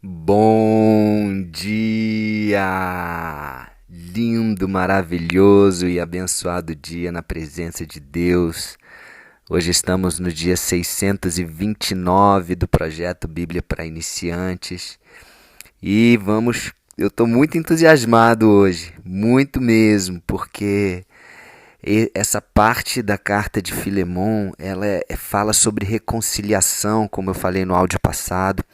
Bom dia! Lindo, maravilhoso e abençoado dia na presença de Deus. Hoje estamos no dia 629 do projeto Bíblia para Iniciantes e eu estou muito entusiasmado hoje, muito mesmo, porque essa parte da carta de Filemon, fala sobre reconciliação, como eu falei no áudio passado.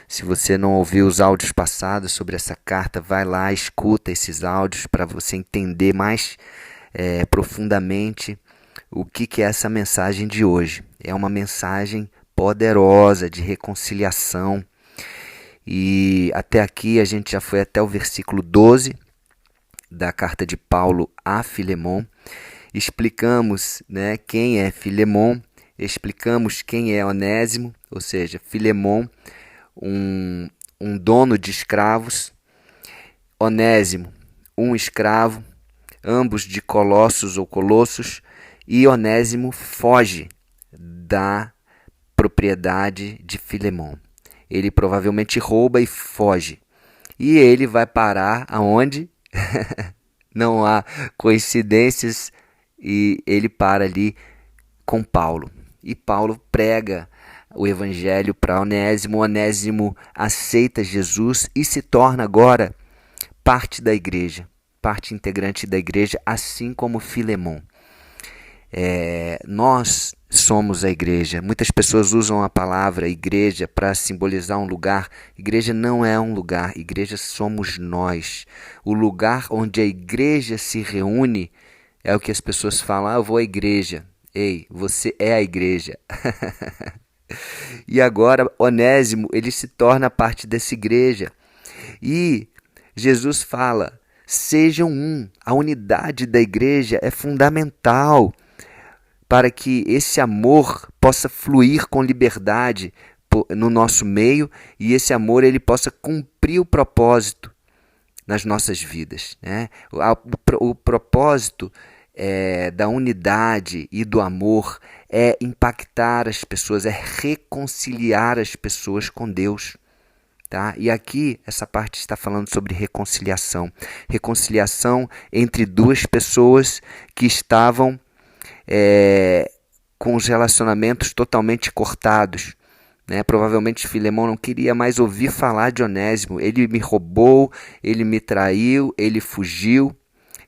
Se você não ouviu os áudios passados sobre essa carta, vai lá, escuta esses áudios para você entender mais profundamente o que é essa mensagem de hoje. É uma mensagem poderosa de reconciliação. E até aqui a gente já foi até o versículo 12 da carta de Paulo a Filemon. Explicamos, quem é Filemon, explicamos quem é Onésimo, ou seja, Filemon, um dono de escravos, Onésimo, um escravo, ambos de Colossos ou Colossos, e Onésimo foge da propriedade de Filemon. Ele provavelmente rouba e foge. E ele vai parar aonde? Não há coincidências, e ele para ali com Paulo. E Paulo prega o evangelho para Onésimo. Onésimo aceita Jesus e se torna agora parte da igreja, parte integrante da igreja, assim como Filemon. Nós somos a igreja. Muitas pessoas usam a palavra igreja para simbolizar um lugar. Igreja não é um lugar, igreja somos nós. O lugar onde a igreja se reúne é o que as pessoas falam: eu vou à igreja. Ei, você é a igreja. E agora Onésimo, ele se torna parte dessa igreja. E Jesus fala: sejam um. A unidade da igreja é fundamental para que esse amor possa fluir com liberdade no nosso meio e esse amor ele possa cumprir o propósito nas nossas vidas, né? O propósito da unidade e do amor é impactar as pessoas, é reconciliar as pessoas com Deus. Tá? E aqui essa parte está falando sobre reconciliação. Reconciliação entre duas pessoas que estavam com os relacionamentos totalmente cortados. Provavelmente Filemon não queria mais ouvir falar de Onésimo. Ele me roubou, ele me traiu, ele fugiu.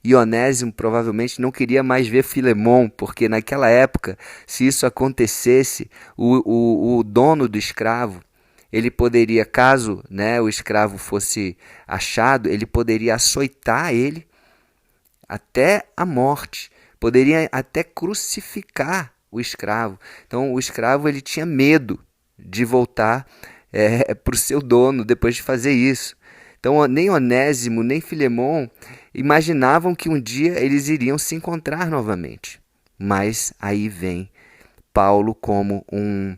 E Onésimo provavelmente não queria mais ver Filemon, porque naquela época, se isso acontecesse, o dono do escravo, ele poderia, caso o escravo fosse achado, ele poderia açoitar ele até a morte. Poderia até crucificar o escravo. Então o escravo ele tinha medo de voltar para o seu dono depois de fazer isso. Então nem Onésimo nem Filemon imaginavam que um dia eles iriam se encontrar novamente. Mas aí vem Paulo como um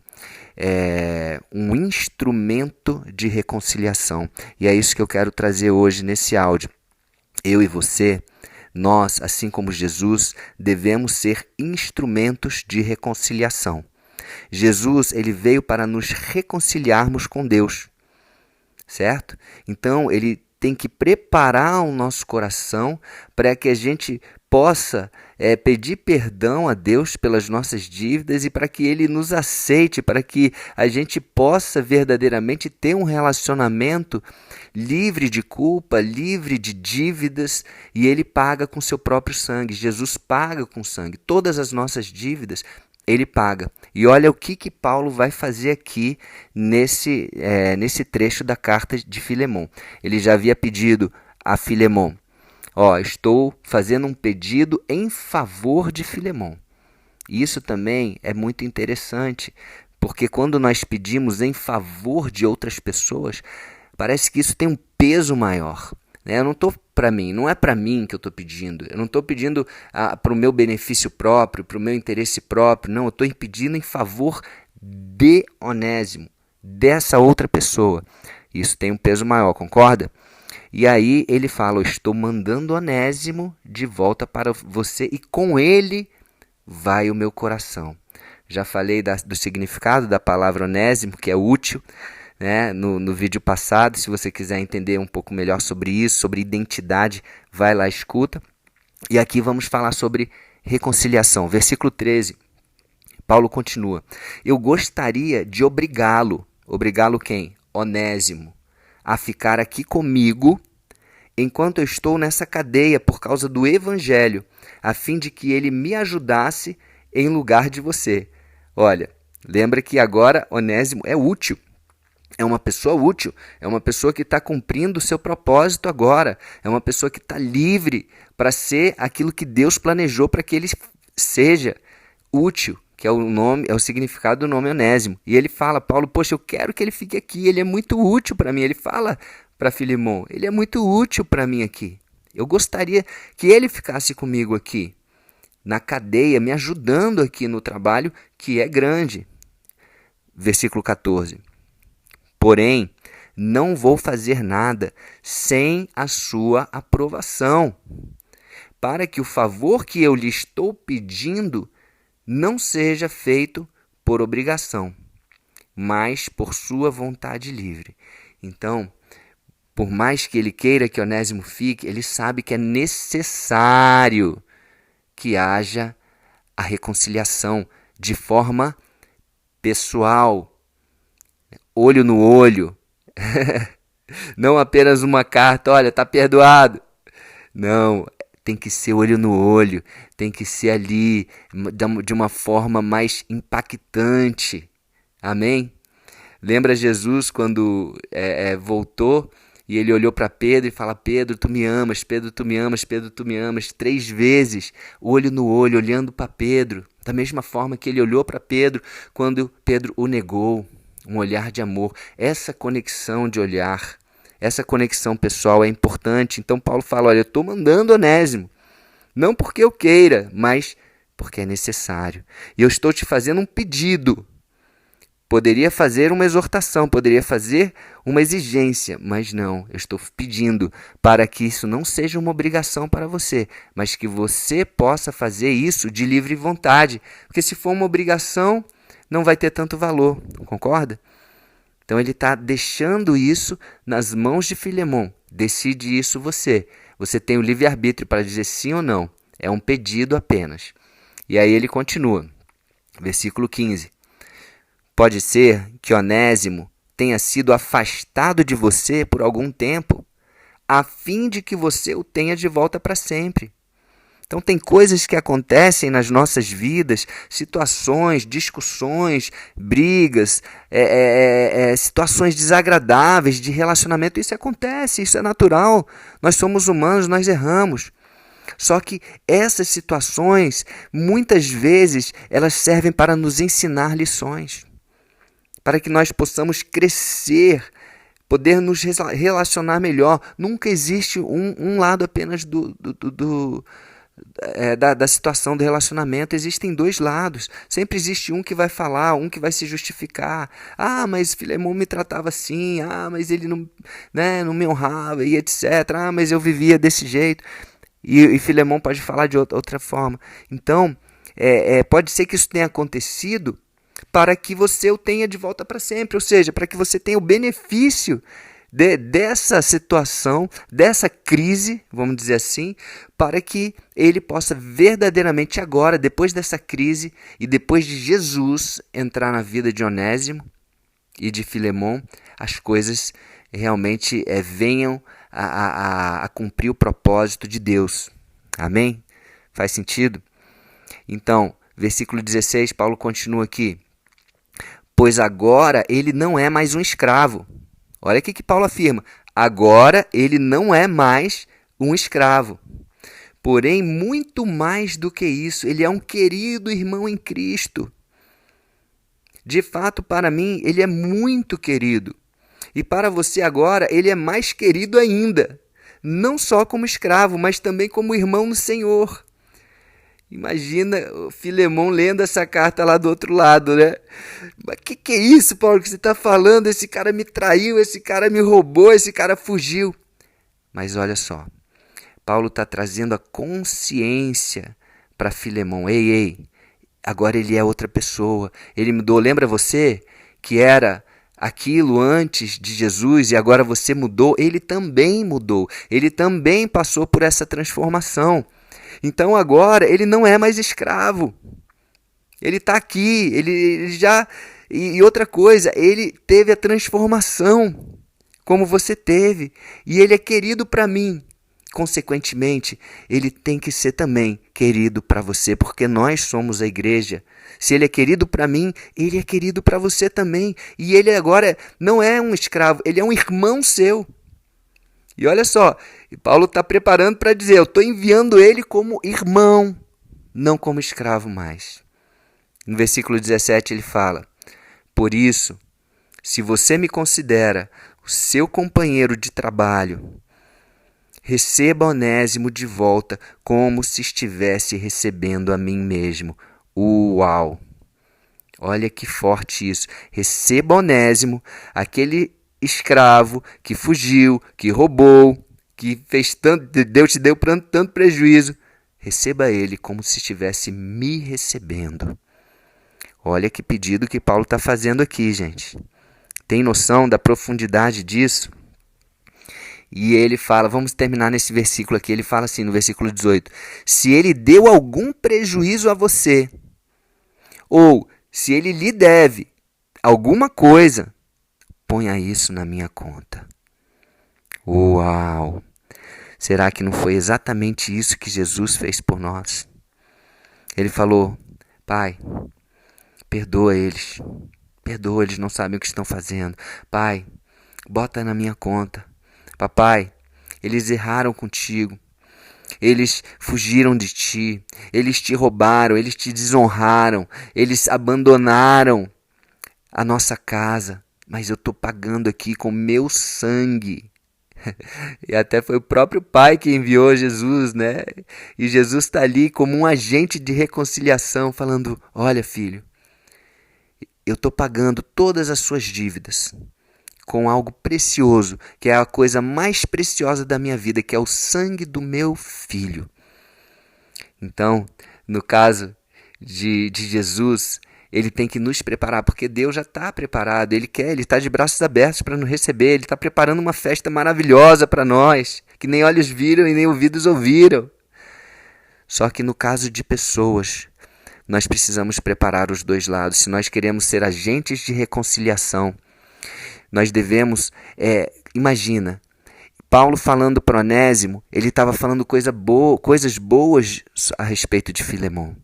instrumento de reconciliação. E é isso que eu quero trazer hoje nesse áudio. Eu e você, nós, assim como Jesus, devemos ser instrumentos de reconciliação. Jesus, ele veio para nos reconciliarmos com Deus, certo? Então, ele tem que preparar o nosso coração para que a gente possa pedir perdão a Deus pelas nossas dívidas e para que Ele nos aceite, para que a gente possa verdadeiramente ter um relacionamento livre de culpa, livre de dívidas, e Ele paga com seu próprio sangue. Jesus paga com sangue. Todas as nossas dívidas Ele paga. E olha o que Paulo vai fazer aqui nesse trecho da carta de Filemon. Ele já havia pedido a Filemon: estou fazendo um pedido em favor de Filemon. Isso também é muito interessante, porque quando nós pedimos em favor de outras pessoas, parece que isso tem um peso maior. Eu não estou para mim, não é para mim que eu estou pedindo. Eu não estou pedindo para o meu benefício próprio, para o meu interesse próprio. Não, eu estou pedindo em favor de Onésimo, dessa outra pessoa. Isso tem um peso maior, concorda? E aí ele fala: eu estou mandando Onésimo de volta para você e com ele vai o meu coração. Já falei do significado da palavra Onésimo, que é útil, né, no vídeo passado. Se você quiser entender um pouco melhor sobre isso, sobre identidade, vai lá e escuta. E aqui vamos falar sobre reconciliação. Versículo 13, Paulo continua. Eu gostaria de obrigá-lo quem? Onésimo, a ficar aqui comigo enquanto eu estou nessa cadeia por causa do evangelho, a fim de que ele me ajudasse em lugar de você. Olha, lembra que agora Onésimo é útil. É uma pessoa útil, é uma pessoa que está cumprindo o seu propósito agora, é uma pessoa que está livre para ser aquilo que Deus planejou para que ele seja útil, que é o nome, é o significado do nome Onésimo. E ele fala, Paulo, poxa, eu quero que ele fique aqui, ele é muito útil para mim. Ele fala para Filemon, ele é muito útil para mim aqui. Eu gostaria que ele ficasse comigo aqui, na cadeia, me ajudando aqui no trabalho que é grande. Versículo 14. Porém, não vou fazer nada sem a sua aprovação, para que o favor que eu lhe estou pedindo não seja feito por obrigação, mas por sua vontade livre. Então, por mais que ele queira que Onésimo fique, ele sabe que é necessário que haja a reconciliação de forma pessoal, olho no olho, não apenas uma carta, olha, está perdoado. Não, tem que ser olho no olho, tem que ser ali de uma forma mais impactante. Amém? Lembra Jesus quando voltou e ele olhou para Pedro e fala, Pedro, tu me amas, Pedro, tu me amas, Pedro, tu me amas, 3 vezes, olho no olho, olhando para Pedro, da mesma forma que ele olhou para Pedro quando Pedro o negou. Um olhar de amor, essa conexão de olhar, essa conexão pessoal é importante. Então Paulo fala, olha, eu estou mandando Onésimo, não porque eu queira, mas porque é necessário. E eu estou te fazendo um pedido. Poderia fazer uma exortação, poderia fazer uma exigência, mas não, eu estou pedindo para que isso não seja uma obrigação para você, mas que você possa fazer isso de livre vontade. Porque se for uma obrigação, não vai ter tanto valor, concorda? Então ele está deixando isso nas mãos de Filemon. Decide isso você. Você tem o livre-arbítrio para dizer sim ou não. É um pedido apenas. E aí ele continua. Versículo 15. Pode ser que Onésimo tenha sido afastado de você por algum tempo, a fim de que você o tenha de volta para sempre. Então, tem coisas que acontecem nas nossas vidas, situações, discussões, brigas, situações desagradáveis de relacionamento. Isso acontece, isso é natural. Nós somos humanos, nós erramos. Só que essas situações, muitas vezes, elas servem para nos ensinar lições, para que nós possamos crescer, poder nos relacionar melhor. Nunca existe um lado apenas da situação do relacionamento. Existem 2 lados. Sempre existe um que vai falar, um que vai se justificar. Ah, mas Filemon me tratava assim. Ah, mas ele não me honrava e etc. Ah, mas eu vivia desse jeito. E Filemon pode falar de outra forma. Então, pode ser que isso tenha acontecido para que você o tenha de volta para sempre. Ou seja, para que você tenha o benefício dessa situação, dessa crise, vamos dizer assim, para que ele possa verdadeiramente agora, depois dessa crise e depois de Jesus entrar na vida de Onésimo e de Filemon, as coisas realmente venham a cumprir o propósito de Deus. Amém? Faz sentido? Então, versículo 16, Paulo continua aqui. Pois agora ele não é mais um escravo. Olha o que Paulo afirma. Agora ele não é mais um escravo. Porém, muito mais do que isso, ele é um querido irmão em Cristo. De fato, para mim, ele é muito querido. E para você agora, ele é mais querido ainda. Não só como escravo, mas também como irmão no Senhor. Imagina o Filemon lendo essa carta lá do outro lado, né? Mas que é isso, Paulo, que você está falando? Esse cara me traiu, esse cara me roubou, esse cara fugiu. Mas olha só, Paulo está trazendo a consciência para Filemon. Ei, agora ele é outra pessoa. Ele mudou, lembra você? Que era aquilo antes de Jesus e agora você mudou, ele também mudou. Ele também passou por essa transformação. Então agora ele não é mais escravo. Ele está aqui, ele já... E outra coisa, ele teve a transformação, como você teve. E ele é querido para mim. Consequentemente, ele tem que ser também querido para você, porque nós somos a igreja. Se ele é querido para mim, ele é querido para você também. E ele agora não é um escravo, ele é um irmão seu. E olha só, Paulo está preparando para dizer, eu estou enviando ele como irmão, não como escravo mais. No versículo 17 ele fala, por isso, se você me considera o seu companheiro de trabalho, receba Onésimo de volta como se estivesse recebendo a mim mesmo. Uau! Olha que forte isso. Receba Onésimo, aquele escravo que fugiu, que roubou, que fez tanto, Deus te deu tanto prejuízo. Receba ele como se estivesse me recebendo. Olha que pedido que Paulo está fazendo aqui, gente. Tem noção da profundidade disso? E ele fala, vamos terminar nesse versículo aqui, ele fala assim no versículo 18, se ele deu algum prejuízo a você, ou se ele lhe deve alguma coisa, ponha isso na minha conta. Uau! Será que não foi exatamente isso que Jesus fez por nós? Ele falou, Pai, perdoa eles, não sabem o que estão fazendo. Pai, bota na minha conta. Papai, eles erraram contigo, eles fugiram de ti, eles te roubaram, eles te desonraram, eles abandonaram a nossa casa, mas eu estou pagando aqui com meu sangue. E até foi o próprio Pai que enviou Jesus, né? E Jesus está ali como um agente de reconciliação, falando, olha filho, eu estou pagando todas as suas dívidas com algo precioso, que é a coisa mais preciosa da minha vida, que é o sangue do meu filho. Então, no caso de Jesus, ele tem que nos preparar, porque Deus já está preparado, ele está de braços abertos para nos receber, ele está preparando uma festa maravilhosa para nós, que nem olhos viram e nem ouvidos ouviram. Só que no caso de pessoas, nós precisamos preparar os dois lados, se nós queremos ser agentes de reconciliação. Nós devemos, imagina, Paulo falando para Onésimo, ele estava falando coisas boas a respeito de Filemão.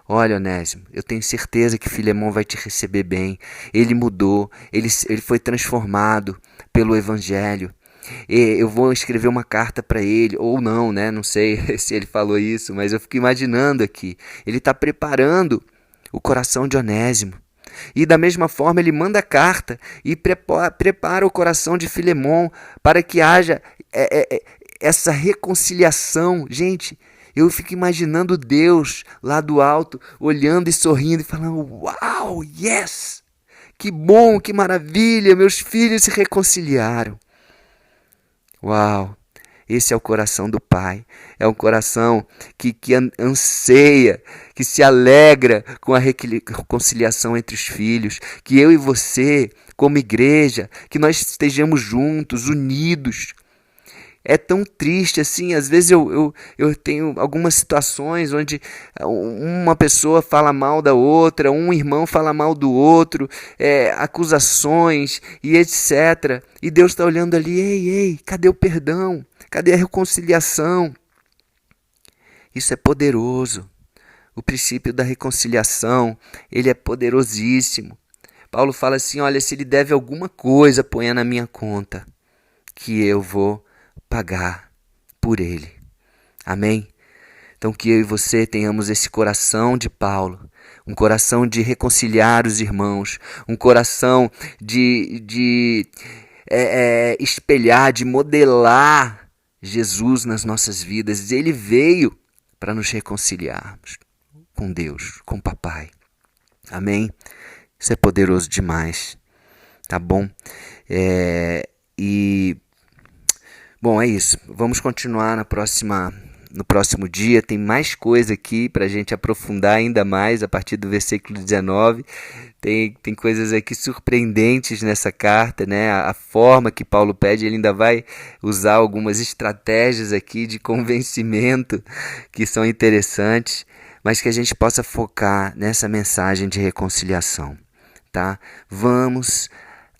Olha, Onésimo, eu tenho certeza que Filemão vai te receber bem. Ele mudou, ele foi transformado pelo Evangelho. Eu vou escrever uma carta para ele, ou não, né? Não sei se ele falou isso, mas eu fico imaginando aqui. Ele está preparando o coração de Onésimo. E da mesma forma ele manda a carta e prepara o coração de Filemão para que haja essa reconciliação. Gente, eu fico imaginando Deus lá do alto, olhando e sorrindo e falando, uau, yes! Que bom, que maravilha, meus filhos se reconciliaram. Uau! Esse é o coração do Pai, é um coração que anseia, que se alegra com a reconciliação entre os filhos, que eu e você, como igreja, que nós estejamos juntos, unidos. É tão triste assim, às vezes eu tenho algumas situações onde uma pessoa fala mal da outra, um irmão fala mal do outro, acusações e etc. E Deus está olhando ali, ei, cadê o perdão? Cadê a reconciliação? Isso é poderoso. O princípio da reconciliação, ele é poderosíssimo. Paulo fala assim, olha, se ele deve alguma coisa, ponha na minha conta, que eu vou pagar por ele. Amém? Então que eu e você tenhamos esse coração de Paulo, um coração de reconciliar os irmãos, um coração de espelhar, de modelar Jesus nas nossas vidas. Ele veio para nos reconciliarmos com Deus, com o Papai. Amém? Isso é poderoso demais. Tá bom? Bom, é isso. Vamos continuar no próximo dia. Tem mais coisa aqui para a gente aprofundar ainda mais a partir do versículo 19. Tem coisas aqui surpreendentes nessa carta, né? A forma que Paulo pede, ele ainda vai usar algumas estratégias aqui de convencimento que são interessantes, mas que a gente possa focar nessa mensagem de reconciliação, tá? Vamos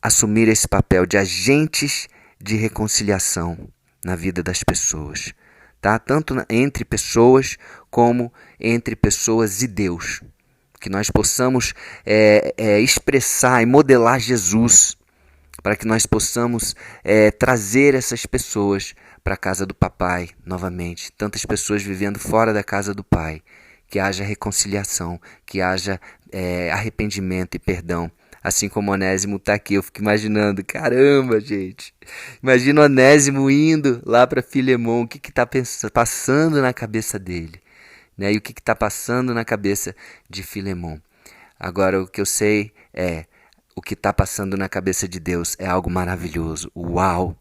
assumir esse papel de agentes de reconciliação na vida das pessoas, tá? Tanto entre pessoas como entre pessoas e Deus. Que nós possamos expressar e modelar Jesus, para que nós possamos trazer essas pessoas para a casa do papai novamente. Tantas pessoas vivendo fora da casa do pai. Que haja reconciliação, que haja arrependimento e perdão. Assim como Onésimo está aqui, eu fico imaginando, caramba, gente. Imagina Onésimo indo lá para Filemon, o que está passando na cabeça dele, né? E o que está passando na cabeça de Filemon. Agora, o que eu sei o que está passando na cabeça de Deus é algo maravilhoso. Uau!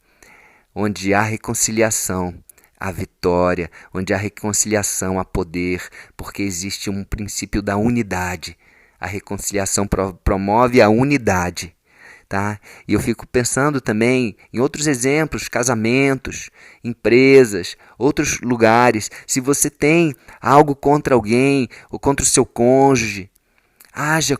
Onde há reconciliação, há vitória. Onde há reconciliação, há poder, porque existe um princípio da unidade. A reconciliação promove a unidade, tá? E eu fico pensando também em outros exemplos, casamentos, empresas, outros lugares. Se você tem algo contra alguém ou contra o seu cônjuge, haja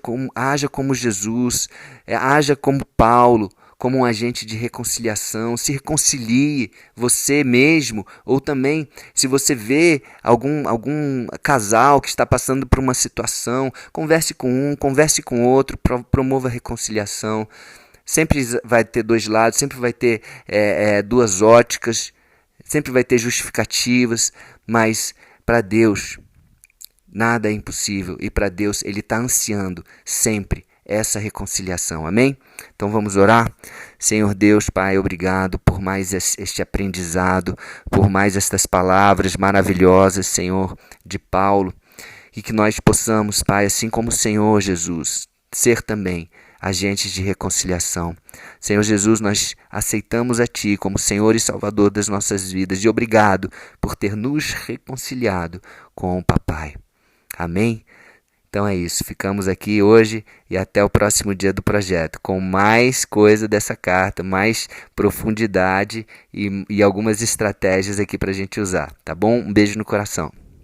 como Jesus, haja como Paulo, como um agente de reconciliação. Se reconcilie você mesmo, ou também se você vê algum casal que está passando por uma situação, converse com um, converse com outro, promova a reconciliação. Sempre vai ter dois lados, sempre vai ter duas óticas, sempre vai ter justificativas, mas para Deus nada é impossível, e para Deus Ele está ansiando sempre essa reconciliação, amém? Então vamos orar? Senhor Deus, Pai, obrigado por mais este aprendizado, por mais estas palavras maravilhosas, Senhor, de Paulo, e que nós possamos, Pai, assim como o Senhor Jesus, ser também agentes de reconciliação. Senhor Jesus, nós aceitamos a Ti como Senhor e Salvador das nossas vidas, e obrigado por ter nos reconciliado com o Papai. Amém? Então é isso, ficamos aqui hoje e até o próximo dia do projeto, com mais coisa dessa carta, mais profundidade e algumas estratégias aqui para a gente usar, tá bom? Um beijo no coração.